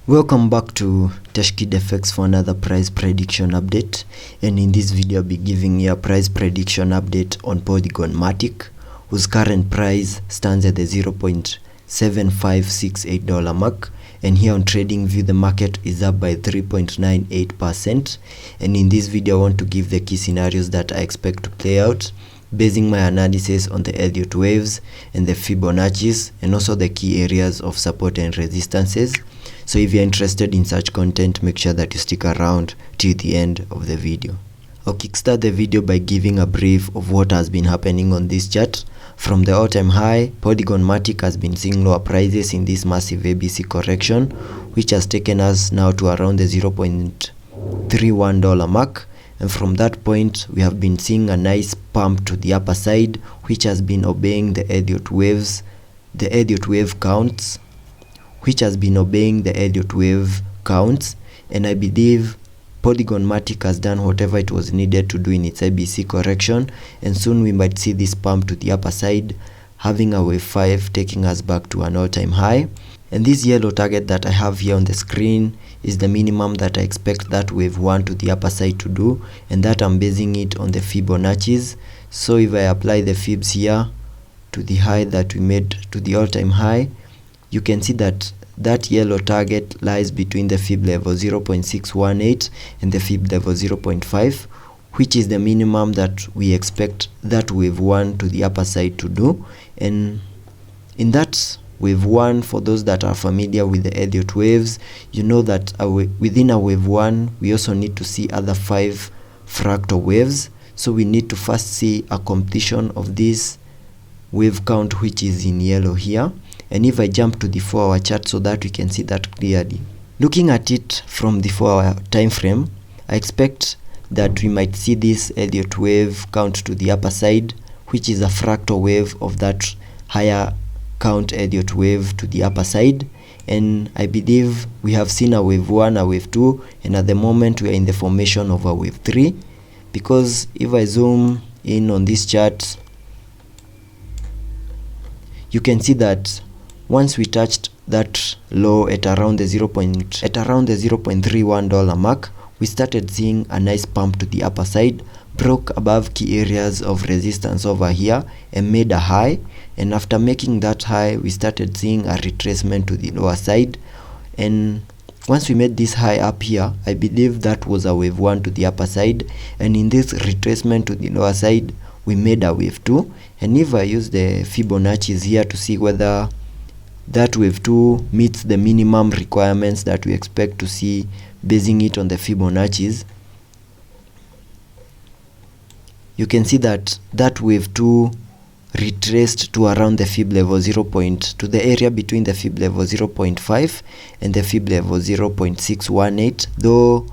Welcome back to TechKidFX for another price prediction update, and in this video I'll be giving you a price prediction update on Polygon Matic, whose current price stands at the $0.7568 mark, and here on TradingView the market is up by 3.98%. And in this video I want to give the key scenarios that I expect to play out, basing my analysis on the Elliot waves and the Fibonacci's, and also the key areas of support and resistances. So if you're interested in such content, make sure that you stick around till the end of the video. I'll kickstart the video by giving a brief of what has been happening on this chart. From the all-time high, Polygon Matic has been seeing lower prices in this massive ABC correction, which has taken us now to around the $0.31 mark. And from that point, we have been seeing a nice pump to the upper side, which has been obeying the Elliot waves, the Elliot wave counts, and I believe Polygon Matic has done whatever it was needed to do in its ABC correction, and soon we might see this pump to the upper side, having a wave 5 taking us back to an all-time high. And this yellow target that I have here on the screen is the minimum that I expect that wave 1 to the upper side to do, and that I'm basing it on the Fibonacci's. So if I apply the Fibs here to the high that we made to the all-time high, you can see that that yellow target lies between the Fib level 0.618 and the Fib level 0.5, which is the minimum that we expect that wave 1 to the upper side to do. And in that wave 1, for those that are familiar with the Elliot waves, you know that within a wave 1 we also need to see other 5 fractal waves. So we need to first see a completion of this wave count, which is in yellow here. And if I jump to the 4-hour chart so that we can see that clearly, looking at it from the 4-hour time frame, I expect that we might see this Elliot wave count to the upper side, which is a fractal wave of that higher count Elliot wave to the upper side. And I believe we have seen a wave 1, a wave 2, and at the moment we are in the formation of a wave 3, because if I zoom in on this chart, you can see that once we touched that low at around the $0.31 mark, we started seeing a nice pump to the upper side, broke above key areas of resistance over here and made a high. And after making that high, we started seeing a retracement to the lower side. And once we made this high up here, I believe that was a wave 1 to the upper side, and in this retracement to the lower side we made a wave 2. And if I use the Fibonacci's here to see whether that wave 2 meets the minimum requirements that we expect to see, basing it on the Fibonacci's, you can see that that wave 2 retraced to around the Fib level to the area between the Fib level 0.5 and the Fib level 0.618, though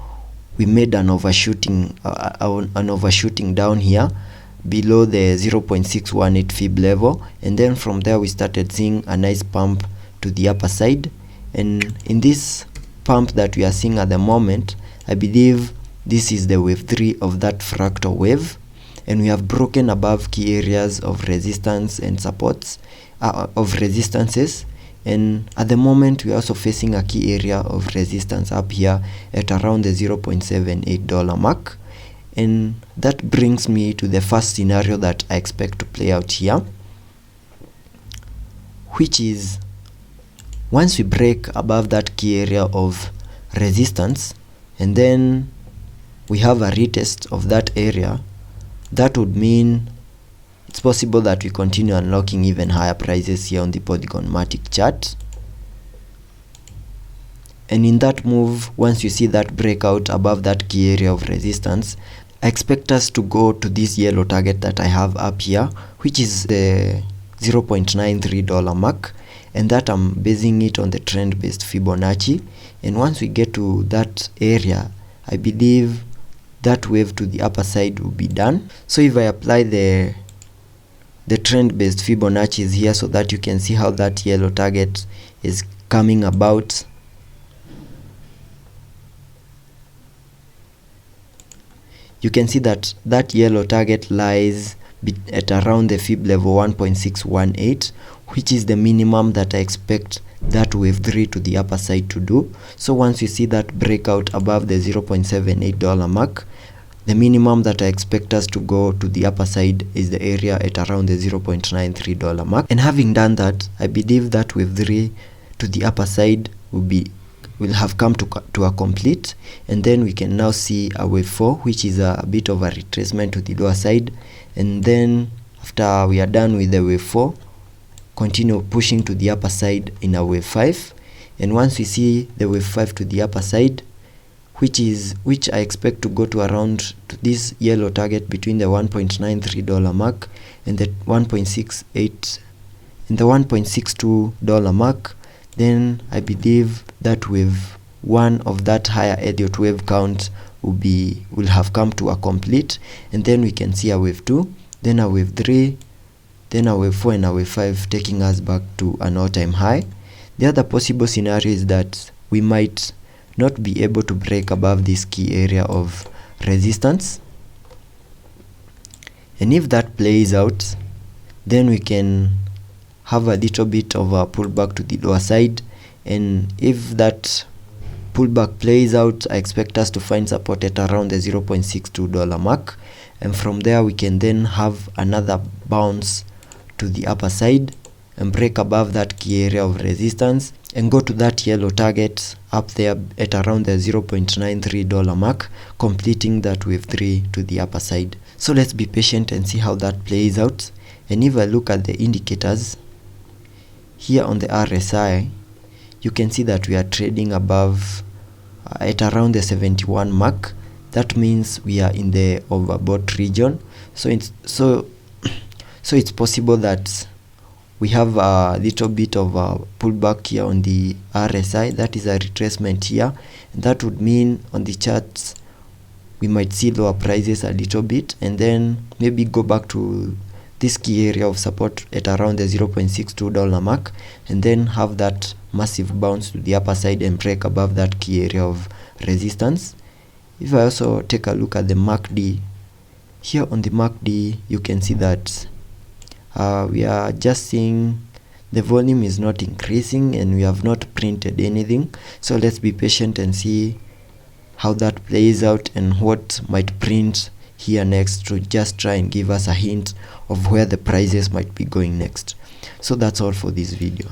we made an overshooting down here below the 0.618 Fib level, and then from there we started seeing a nice pump to the upper side. And in this pump that we are seeing at the moment, I believe this is the wave 3 of that fractal wave, and we have broken above key areas of resistance and supports resistances. And at the moment we are also facing a key area of resistance up here at around the $0.78 mark. And that brings me to the first scenario that I expect to play out here, which is once we break above that key area of resistance and then we have a retest of that area, that would mean it's possible that we continue unlocking even higher prices here on the Polygon Matic chart. And in that move, once you see that breakout above that key area of resistance, I expect us to go to this yellow target that I have up here, which is the $0.93 mark, and that I'm basing it on the trend-based Fibonacci. And once we get to that area, I believe that wave to the upper side will be done. So if I apply the trend-based Fibonacci's here so that you can see how that yellow target is coming about, you can see that that yellow target lies at around the fib level 1.618, which is the minimum that I expect that wave 3 to the upper side to do. So once you see that breakout above the $0.78 mark, the minimum that I expect us to go to the upper side is the area at around the $0.93 mark. And having done that, I believe that wave 3 to the upper side will have come to a complete, and then we can now see a wave 4, which is a bit of a retracement to the lower side. And then after we are done with the wave 4, continue pushing to the upper side in a wave 5. And once we see the wave 5 to the upper side, which I expect to go to around to this yellow target between the $1.93 mark and the $1.62 mark, then I believe that wave 1 of that higher Elliot wave count will have come to a complete, and then we can see a wave 2, then a wave 3, then a wave 4, and a wave 5, taking us back to an all-time high. The other possible scenario is that we might not be able to break above this key area of resistance, and if that plays out, then we can have a little bit of a pullback to the lower side. And if that pullback plays out, I expect us to find support at around the $0.62 mark, and from there we can then have another bounce to the upper side and break above that key area of resistance and go to that yellow target up there at around the $0.93 mark, completing that wave 3 to the upper side. So let's be patient and see how that plays out. And if I look at the indicators here on the RSI, you can see that we are trading above at around the 71 mark. That means we are in the overbought region. So it's possible that we have a little bit of a pullback here on the RSI. That is a retracement here, and that would mean on the charts we might see lower prices a little bit, and then maybe go back to this key area of support at around the $0.62 mark, and then have that massive bounce to the upper side and break above that key area of resistance. If I also take a look at the MACD, here on the MACD you can see that we are just seeing the volume is not increasing and we have not printed anything. So let's be patient and see how that plays out and what might print here next to just try and give us a hint of where the prices might be going next. So that's all for this video.